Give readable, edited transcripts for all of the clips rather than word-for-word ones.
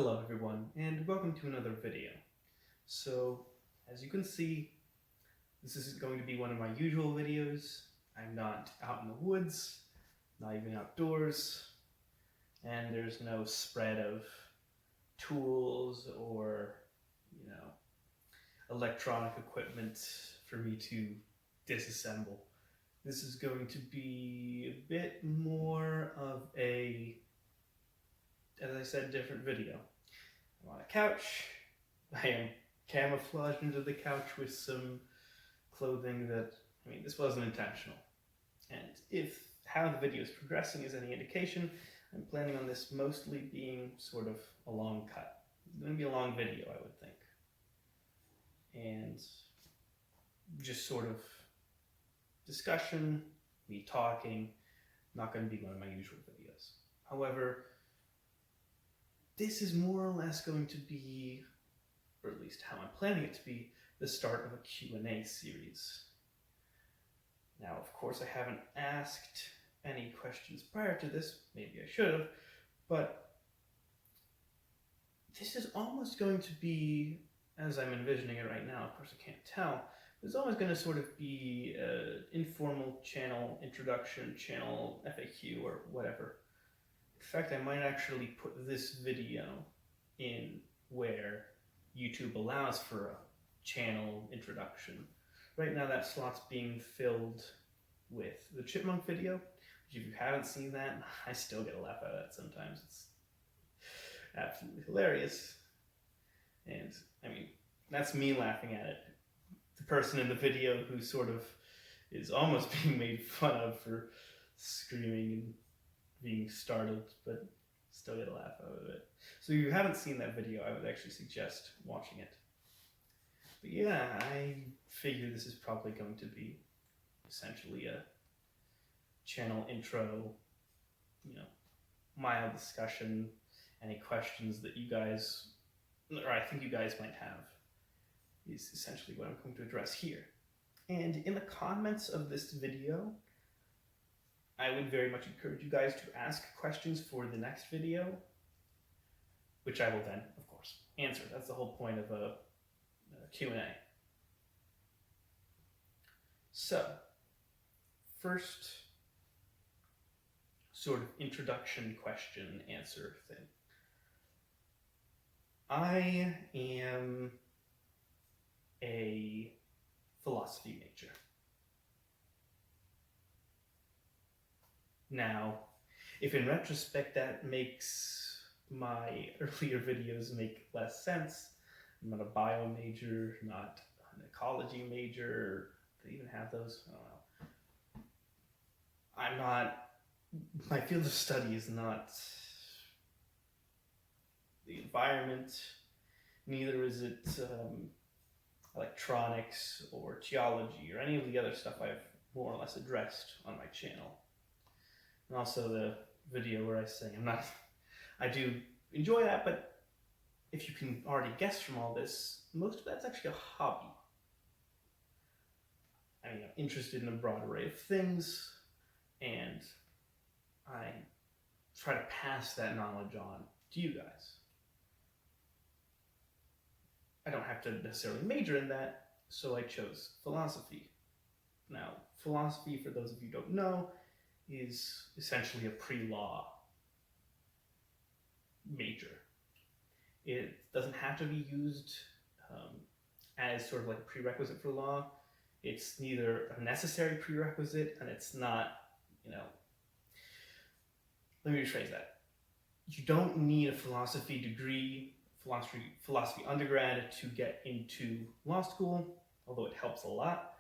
Hello everyone, and welcome to another video. So, as you can see, this isn't going to be one of my usual videos. I'm not out in the woods, not even outdoors, and there's no spread of tools or, electronic equipment for me to disassemble. This is going to be a bit more of a, as I said, different video. I'm on a couch. I am camouflaged into the couch with some clothing that, this wasn't intentional. And if how the video is progressing is any indication, I'm planning on this mostly being sort of a long cut. It's going to be a long video, I would think. And just sort of discussion, me talking, not going to be one of my usual videos. However, this is more or less going to be, or at least how I'm planning it to be, the start of a Q&A series. Now, of course, I haven't asked any questions prior to this, maybe I should have, but this is almost going to be, as I'm envisioning it right now, of course I can't tell, it's always going to sort of be an informal channel introduction, channel FAQ, or whatever. In fact, I might actually put this video in where YouTube allows for a channel introduction. Right now that slot's being filled with the Chipmunk video, which if you haven't seen that, I still get a laugh out of that sometimes. It's absolutely hilarious. And, that's me laughing at it. The person in the video who sort of is almost being made fun of for screaming and being startled, but still get a laugh out of it. So if you haven't seen that video, I would actually suggest watching it. But yeah, I figure this is probably going to be essentially a channel intro, mild discussion, any questions that you guys, or I think you guys might have, is essentially what I'm going to address here. And in the comments of this video, I would very much encourage you guys to ask questions for the next video, which I will then, of course, answer. That's the whole point of a Q&A. So, first sort of introduction question answer thing. I am a philosophy major. Now, if in retrospect that makes my earlier videos make less sense, I'm not a bio major, not an ecology major, do they even have those? I don't know. My field of study is not the environment, neither is it electronics or geology or any of the other stuff I've more or less addressed on my channel. And also the video where I say I do enjoy that, but if you can already guess from all this, most of that's actually a hobby. I'm interested in a broad array of things, and I try to pass that knowledge on to you guys. I don't have to necessarily major in that, so I chose philosophy. Now, philosophy, for those of you who don't know, is essentially a pre-law major. It doesn't have to be used as sort of like a prerequisite for law. It's neither a necessary prerequisite, and it's not, let me rephrase that. You don't need a philosophy degree, philosophy undergrad to get into law school, although it helps a lot.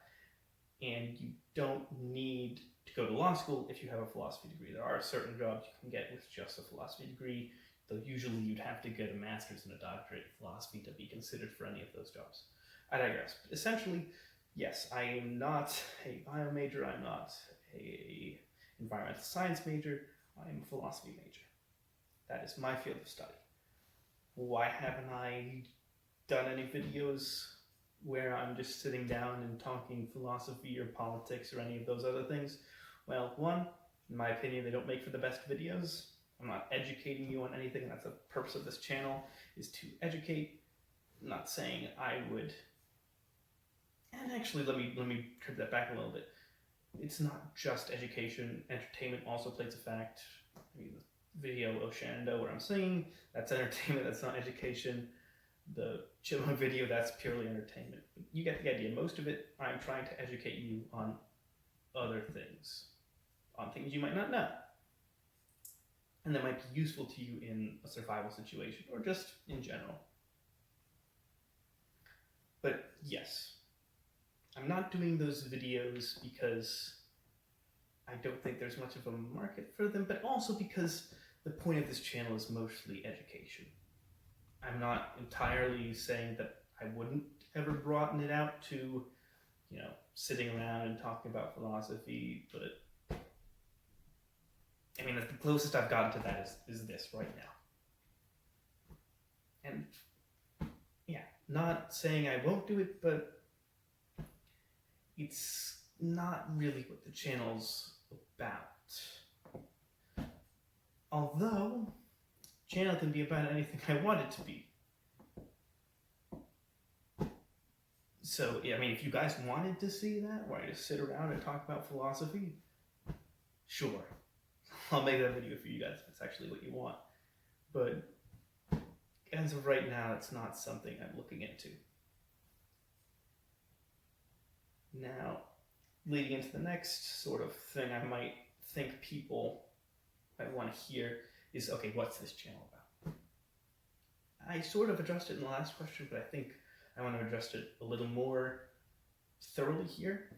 And you don't need to go to law school if you have a philosophy degree. There are certain jobs you can get with just a philosophy degree, though usually you'd have to get a master's and a doctorate in philosophy to be considered for any of those jobs. I digress. But essentially, yes, I am not a bio major, I'm not a environmental science major, I am a philosophy major. That is my field of study. Why haven't I done any videos where I'm just sitting down and talking philosophy or politics or any of those other things? Well, one, in my opinion, they don't make for the best videos. I'm not educating you on anything. That's the purpose of this channel, is to educate. I'm not saying I would. And actually, let me trip that back a little bit. It's not just education. Entertainment also plays a fact. I mean, the video of Shenandoah where I'm singing, that's entertainment, that's not education. The Chipmunk video, that's purely entertainment. You get the idea. Most of it, I'm trying to educate you on other things, on things you might not know. And that might be useful to you in a survival situation, or just in general. But yes, I'm not doing those videos because I don't think there's much of a market for them, but also because the point of this channel is mostly education. I'm not entirely saying that I wouldn't ever broaden it out to, sitting around and talking about philosophy, but I mean, the closest I've gotten to that is this right now. And yeah, not saying I won't do it, but it's not really what the channel's about. Although, channel can be about anything I want it to be. So, I mean, if you guys wanted to see that, where I just sit around and talk about philosophy, sure. I'll make that video for you guys if it's actually what you want. But as of right now, it's not something I'm looking into. Now, leading into the next sort of thing I might think people might want to hear is, okay, what's this channel about? I sort of addressed it in the last question, but I think I want to address it a little more thoroughly here.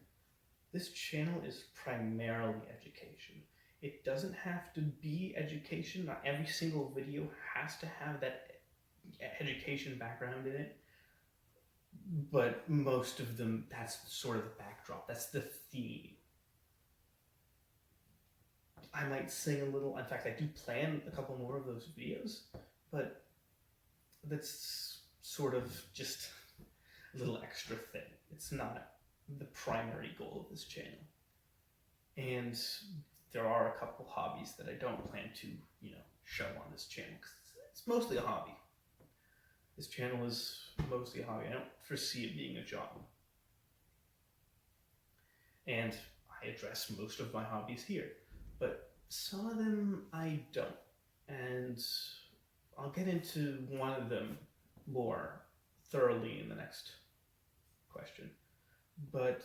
This channel is primarily education. It doesn't have to be education. Not every single video has to have that education background in it. But most of them, that's sort of the backdrop. That's the theme. I might sing a little. In fact, I do plan a couple more of those videos, but that's sort of just a little extra thing. It's not the primary goal of this channel. And there are a couple hobbies that I don't plan to, show on this channel, because it's mostly a hobby. This channel is mostly a hobby. I don't foresee it being a job. And I address most of my hobbies here, but some of them I don't. And I'll get into one of them more thoroughly in the next question. But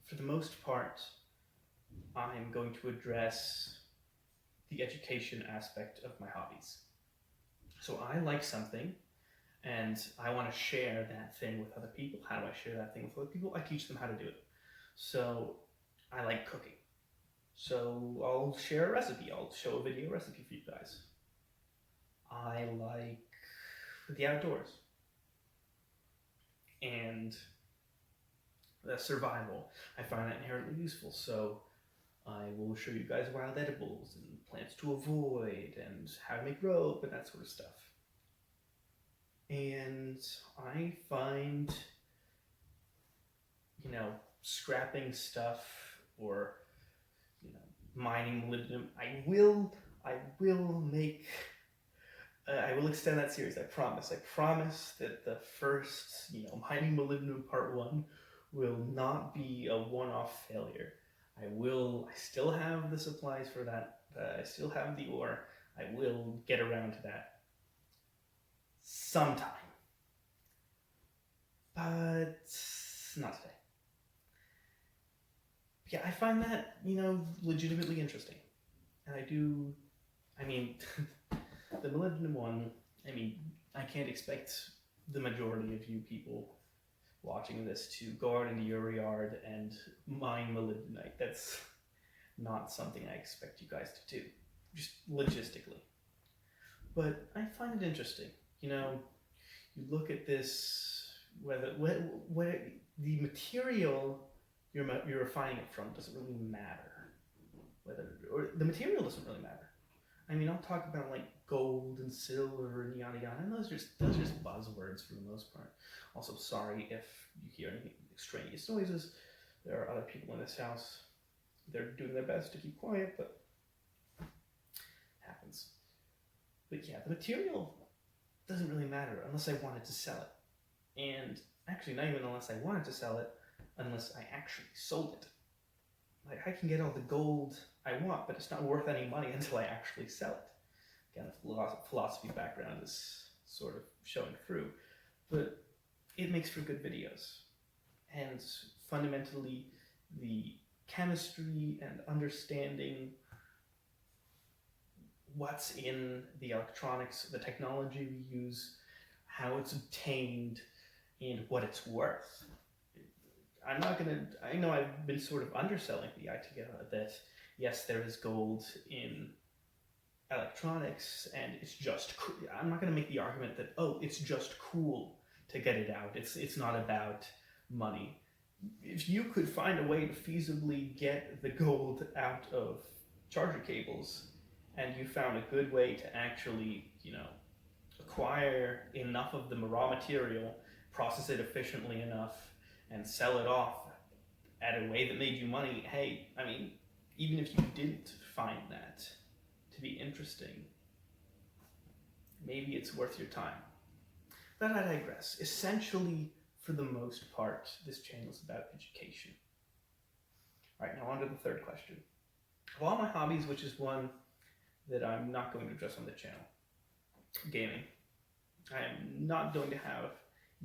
for the most part, I'm going to address the education aspect of my hobbies. So I like something, and I want to share that thing with other people. How do I share that thing with other people? I teach them how to do it. So I like cooking. So I'll share a recipe. I'll show a video recipe for you guys. I like the outdoors and the survival. I find that inherently useful. So I will show you guys wild edibles and plants to avoid and how to make rope and that sort of stuff. And I find, scrapping stuff or, mining molybdenum. I will extend that series. I promise. I promise that the first, mining molybdenum part 1 will not be a one-off failure. I still have the supplies for that. I still have the ore. I will get around to that sometime. But not today. Yeah, I find that, legitimately interesting. And the molybdenum one, I can't expect the majority of you people watching this to go out into your yard and mine molybdenite. That's not something I expect you guys to do, just logistically. But I find it interesting. You look at this, whether the material you're refining it from doesn't really matter. Or the material doesn't really matter. I'll talk about like gold and silver and yada yada, and those are just buzzwords for the most part. Also, sorry if you hear any extraneous noises. There are other people in this house. They're doing their best to keep quiet, but happens. But yeah, the material doesn't really matter unless I wanted to sell it. And actually, not even unless I wanted to sell it, unless I actually sold it. Like, I can get all the gold I want, but it's not worth any money until I actually sell it. Again, the philosophy background is sort of showing through, but it makes for good videos. And fundamentally, the chemistry and understanding what's in the electronics, the technology we use, how it's obtained, and what it's worth. I know I've been sort of underselling the idea that yes, there is gold in electronics and it's just cool. I'm not gonna make the argument that, oh, it's just cool to get it out. It's not about money. If you could find a way to feasibly get the gold out of charger cables, and you found a good way to actually, acquire enough of the raw material, process it efficiently enough, and sell it off at a way that made you money, hey, I mean, even if you didn't find that to be interesting, maybe it's worth your time. But I digress. Essentially, for the most part, this channel is about education. All right, now on to the third question. Of all my hobbies, which is one that I'm not going to address on the channel, gaming. I am not going to have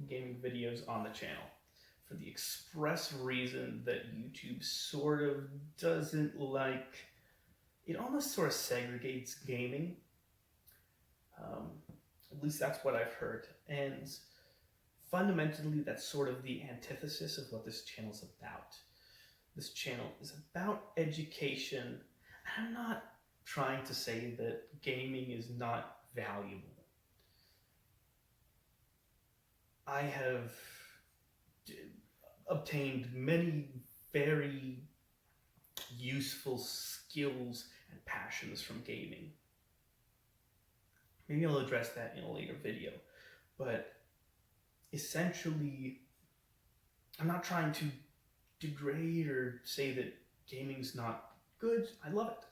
gaming videos on the channel for the express reason that YouTube sort of doesn't like, it almost sort of segregates gaming. At least that's what I've heard. And fundamentally, that's sort of the antithesis of what this channel's about. This channel is about education. I'm not trying to say that gaming is not valuable. I have obtained many very useful skills and passions from gaming. Maybe I'll address that in a later video, but essentially, I'm not trying to degrade or say that gaming's not good. I love it.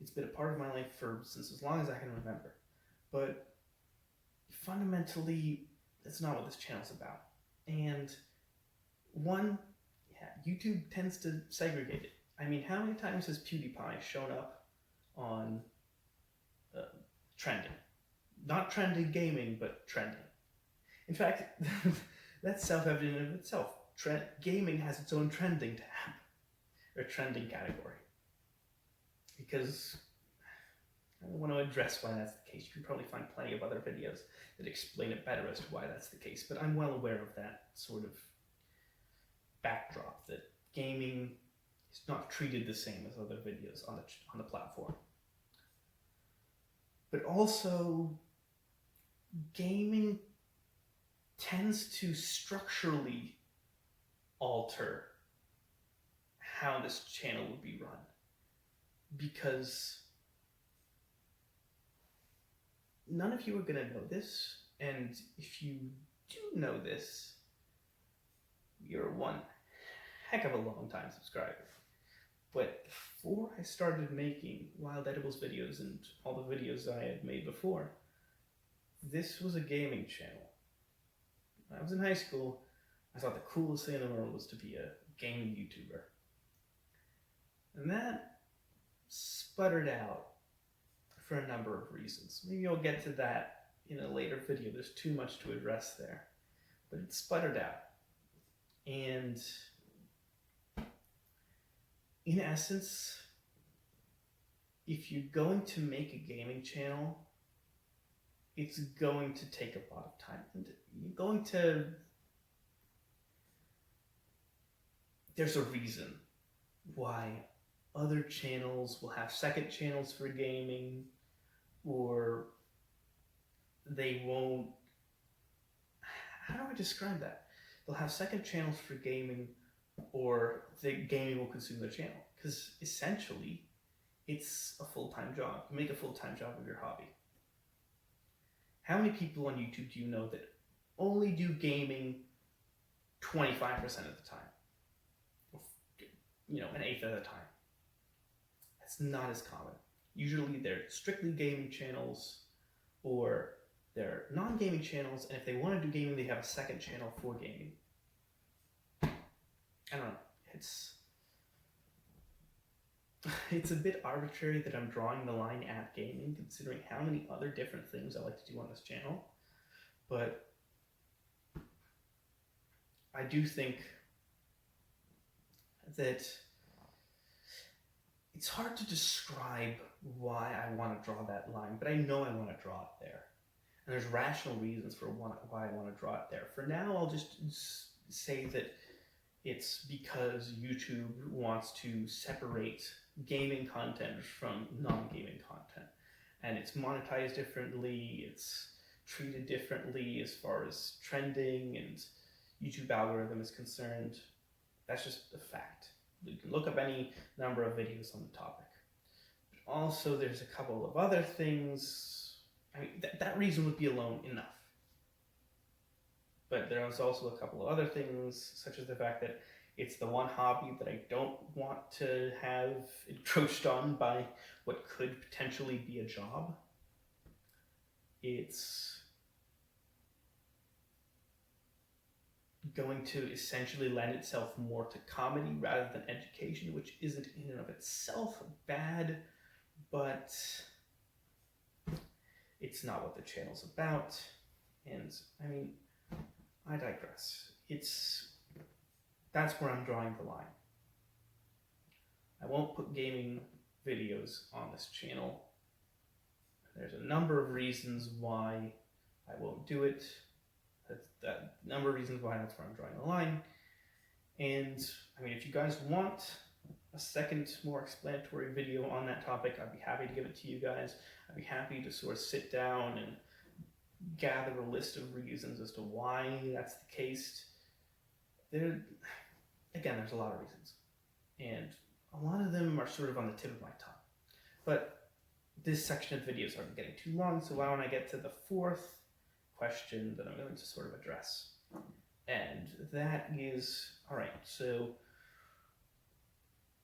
It's been a part of my life since as long as I can remember. But fundamentally, that's not what this channel's about. And YouTube tends to segregate it. I mean, how many times has PewDiePie shown up on trending? Not trending gaming, but trending. In fact, that's self-evident in itself. Gaming has its own trending tab, or trending category. Because I don't want to address why that's the case. You can probably find plenty of other videos that explain it better as to why that's the case. But I'm well aware of that sort of backdrop, that gaming is not treated the same as other videos on the platform. But also, gaming tends to structurally alter how this channel would be run. Because none of you are going to know this, and if you do know this, you're one heck of a long time subscriber. But before I started making Wild Edibles videos and all the videos I had made before, this was a gaming channel. When I was in high school, I thought the coolest thing in the world was to be a gaming YouTuber. And that sputtered out for a number of reasons. Maybe I'll get to that in a later video. There's too much to address there. But it sputtered out. And in essence, if you're going to make a gaming channel, it's going to take a lot of time. And you're going to... There's a reason why other channels will have second channels for gaming, or they won't... How do I describe that? They'll have second channels for gaming, or the gaming will consume their channel. Because essentially, it's a full-time job. You make a full-time job of your hobby. How many people on YouTube do you know that only do gaming 25% of the time? An eighth of the time. That's not as common. Usually they're strictly gaming channels, or they're non-gaming channels, and if they want to do gaming, they have a second channel for gaming. I don't know. It's a bit arbitrary that I'm drawing the line at gaming, considering how many other different things I like to do on this channel. But I do think that it's hard to describe why I want to draw that line, but I know I want to draw it there. And there's rational reasons for why I want to draw it there. For now, I'll just say that it's because YouTube wants to separate gaming content from non-gaming content. And it's monetized differently, it's treated differently as far as trending and YouTube algorithm is concerned. That's just a fact. You can look up any number of videos on the topic. But also, there's a couple of other things. I mean, that reason would be alone enough. But there's also a couple of other things, such as the fact that it's the one hobby that I don't want to have encroached on by what could potentially be a job. It's going to essentially lend itself more to comedy rather than education, which isn't in and of itself bad, but it's not what the channel's about. And I mean, I digress. That's where I'm drawing the line. I won't put gaming videos on this channel. There's a number of reasons why I won't do it. That number of reasons why that's where I'm drawing the line. And I mean, if you guys want a second, more explanatory video on that topic, I'd be happy to give it to you guys. I'd be happy to sort of sit down and gather a list of reasons as to why that's the case. There's a lot of reasons, and a lot of them are sort of on the tip of my tongue. But this section of videos are getting too long, so why don't I get to the fourth question that I'm going to sort of address? And that is, all right, so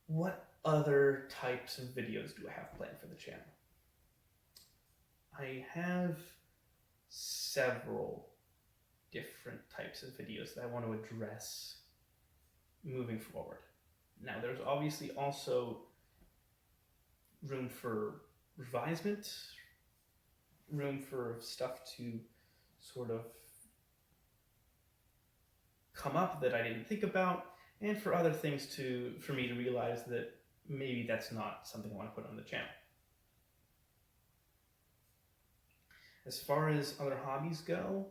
what other types of videos do I have planned for the channel? I have several different types of videos that I want to address moving forward. Now, there's obviously also room for revisement, room for stuff to sort of come up that I didn't think about, and for other things for me to realize that maybe that's not something I want to put on the channel. As far as other hobbies go,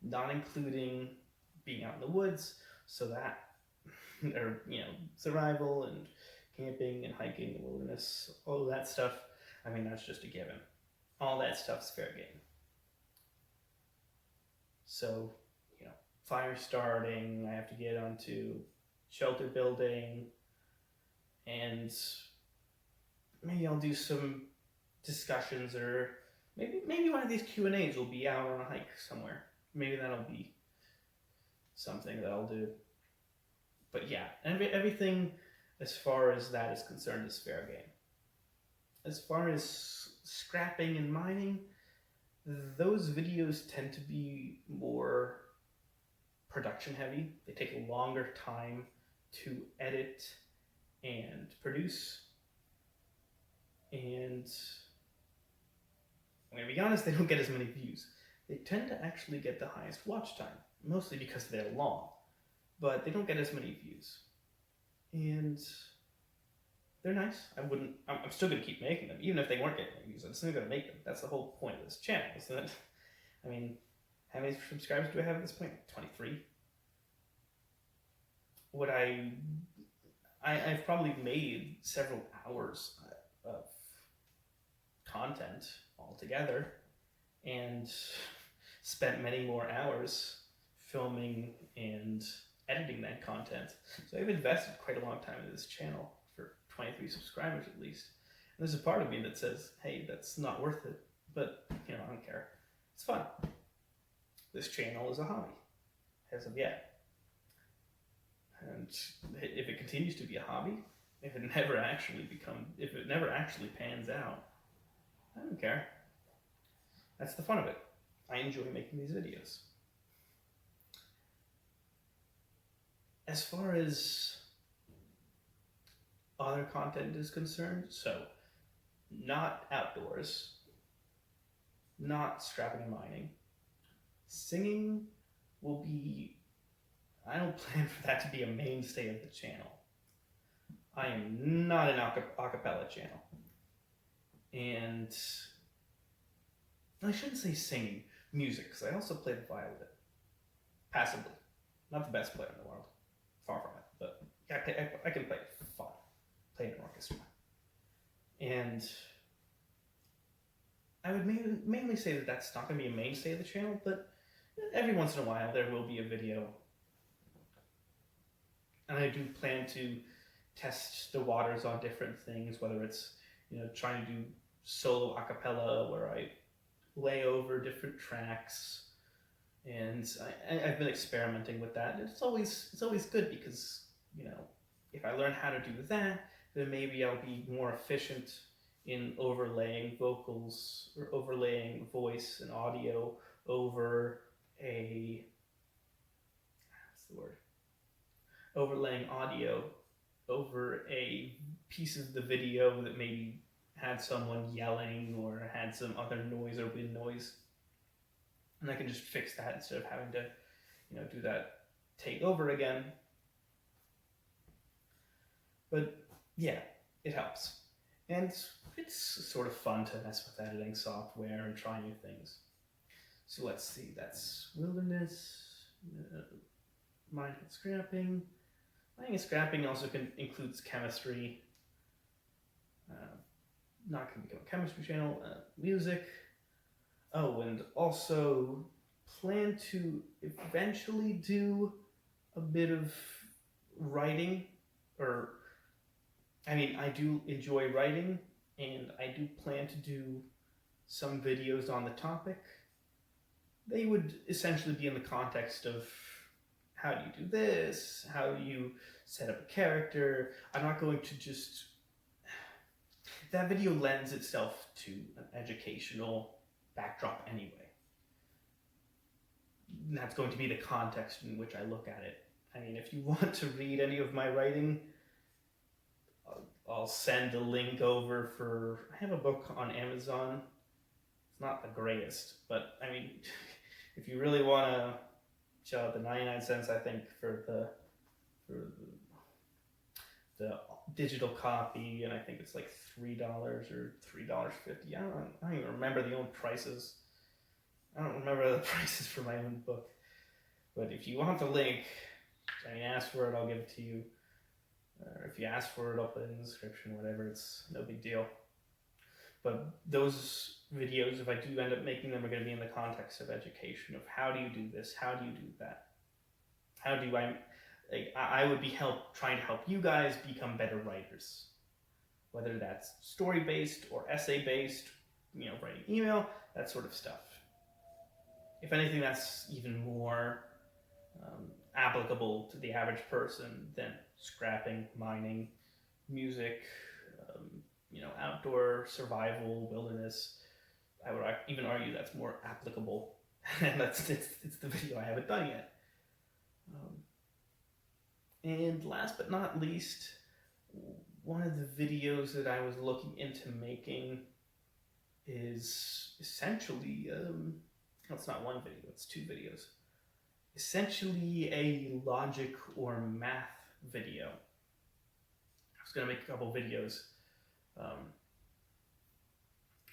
not including being out in the woods, so that, or, survival and camping and hiking in the wilderness, all of that stuff, I mean, that's just a given. All that stuff's fair game. So, fire starting, I have to get onto shelter building, and maybe I'll do some discussions, or maybe one of these Q&As will be out on a hike somewhere. Maybe that'll be something that I'll do. But yeah, everything as far as that is concerned is fair game. As far as scrapping and mining, those videos tend to be more production heavy. They take a longer time to edit and produce. And I'm going to be honest, they don't get as many views. They tend to actually get the highest watch time, mostly because they're long, but they don't get as many views. And they're nice. I'm still going to keep making them, even if they weren't getting views. I'm still going to make them. That's the whole point of this channel, isn't it? I mean, how many subscribers do I have at this point? 23. I've probably made several hours of content altogether, and spent many more hours filming and editing that content. So I've invested quite a long time in this channel for 23 subscribers at least. And there's a part of me that says, hey, that's not worth it. But, I don't care. It's fun. This channel is a hobby, as of yet. And if it continues to be a hobby, if it never actually pans out, I don't care. That's the fun of it. I enjoy making these videos. As far as other content is concerned, so not outdoors, not scrapping and mining. Singing will be, I don't plan for that to be a mainstay of the channel. I am not an acapella channel. And I shouldn't say singing, music, because I also play the violin. Passively. Not the best player in the world. Far from it. But I can play it for fun. Play in an orchestra. And I would mainly say that that's not going to be a mainstay of the channel, but every once in a while there will be a video. And I do plan to test the waters on different things, whether it's, trying to do solo a cappella where I lay over different tracks, and I've been experimenting with that. And it's always good because, if I learn how to do that, then maybe I'll be more efficient in overlaying vocals or overlaying voice and audio over overlaying audio over a piece of the video that maybe had someone yelling or had some other noise or wind noise. And I can just fix that instead of having to, do that take over again. But yeah, it helps. And it's sort of fun to mess with editing software and try new things. So let's see, that's wilderness, mining and scrapping. Mining and scrapping also includes chemistry. Not going to become a chemistry channel. Music. Oh, and also plan to eventually do a bit of writing. I do enjoy writing, and I do plan to do some videos on the topic. They would essentially be in the context of how do you do this? How do you set up a character? I'm not going to just... That video lends itself to an educational backdrop anyway. And that's going to be the context in which I look at it. If you want to read any of my writing, I'll send a link over for... I have a book on Amazon. It's not the greatest, but if you really want to shell out the 99 cents, I think, for the digital copy, and I think it's like $3 or $3.50. I don't even remember the own prices. I don't remember the prices for my own book. But if you want the link, ask for it, I'll give it to you. Or if you ask for it, I'll put it in the description, whatever. It's no big deal. But those videos, if I do end up making them, are going to be in the context of education, of how do you do this, how do you do that? How do I would be trying to help you guys become better writers. Whether that's story-based or essay-based, writing email, that sort of stuff. If anything, that's even more applicable to the average person than scrapping, mining, music, outdoor survival, wilderness. I would even argue that's more applicable, and it's the video I haven't done yet. And last but not least, one of the videos that I was looking into making is essentially, it's not one video, it's two videos. Essentially a logic or math video. I was going to make a couple videos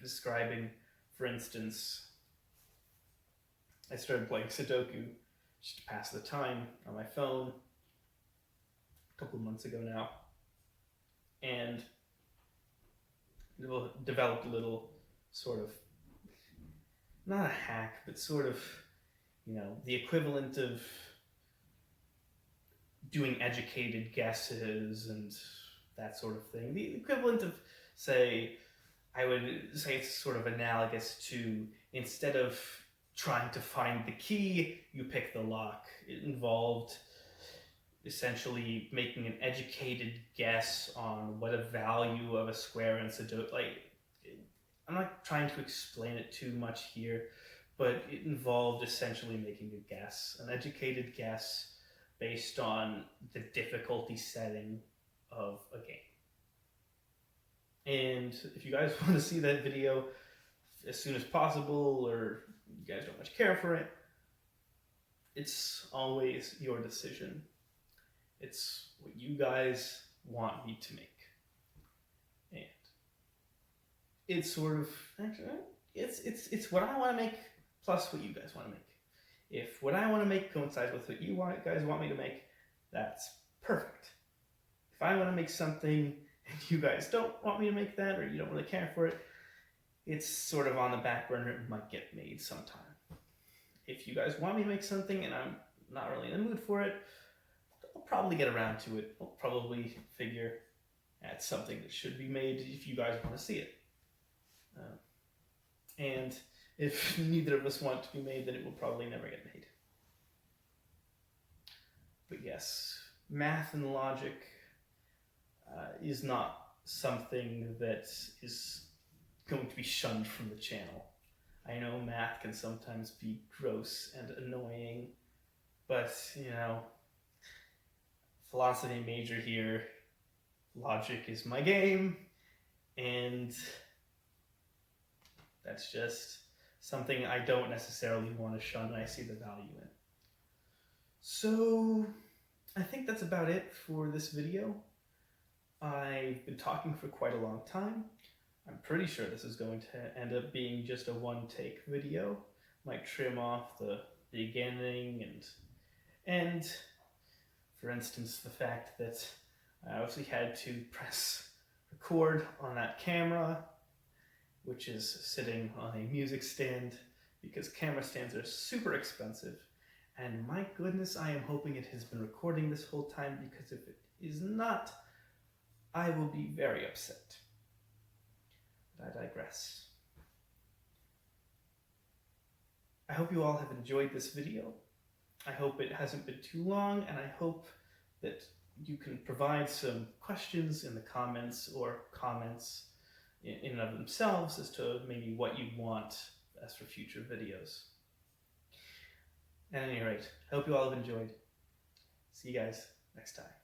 describing, for instance, I started playing Sudoku just to pass the time on my phone a couple of months ago now, and developed a little sort of, not a hack, but sort of, the equivalent of doing educated guesses and that sort of thing. The equivalent of, I would say it's sort of analogous to, instead of trying to find the key, you pick the lock. It involved essentially making an educated guess on what a value of a square in Sudoku, like, I'm not trying to explain it too much here, but it involved essentially making a guess, an educated guess based on the difficulty setting of a game. And if you guys want to see that video as soon as possible, or you guys don't much care for it, it's always your decision. It's what you guys want me to make. And it's sort of, it's what I want to make plus what you guys want to make. If what I want to make coincides with what you guys want me to make, that's perfect. If I want to make something and you guys don't want me to make that, or you don't really care for it, it's sort of on the back burner. It might get made sometime. If you guys want me to make something and I'm not really in the mood for it, I'll probably get around to it. I'll probably figure at something that should be made if you guys want to see it. And if neither of us want it to be made, then it will probably never get made. But yes, math and logic is not something that is going to be shunned from the channel. I know math can sometimes be gross and annoying, but, you know, philosophy major here, logic is my game, and that's just something I don't necessarily want to shun, and I see the value in. So, I think that's about it for this video. I've been talking for quite a long time. I'm pretty sure this is going to end up being just a one-take video. Might trim off the beginning and for instance, the fact that I obviously had to press record on that camera, which is sitting on a music stand, because camera stands are super expensive. And my goodness, I am hoping it has been recording this whole time, because if it is not, I will be very upset. But I digress. I hope you all have enjoyed this video. I hope it hasn't been too long, and I hope that you can provide some questions in the comments, or comments in and of themselves as to maybe what you want as for future videos. At any rate, I hope you all have enjoyed. See you guys next time.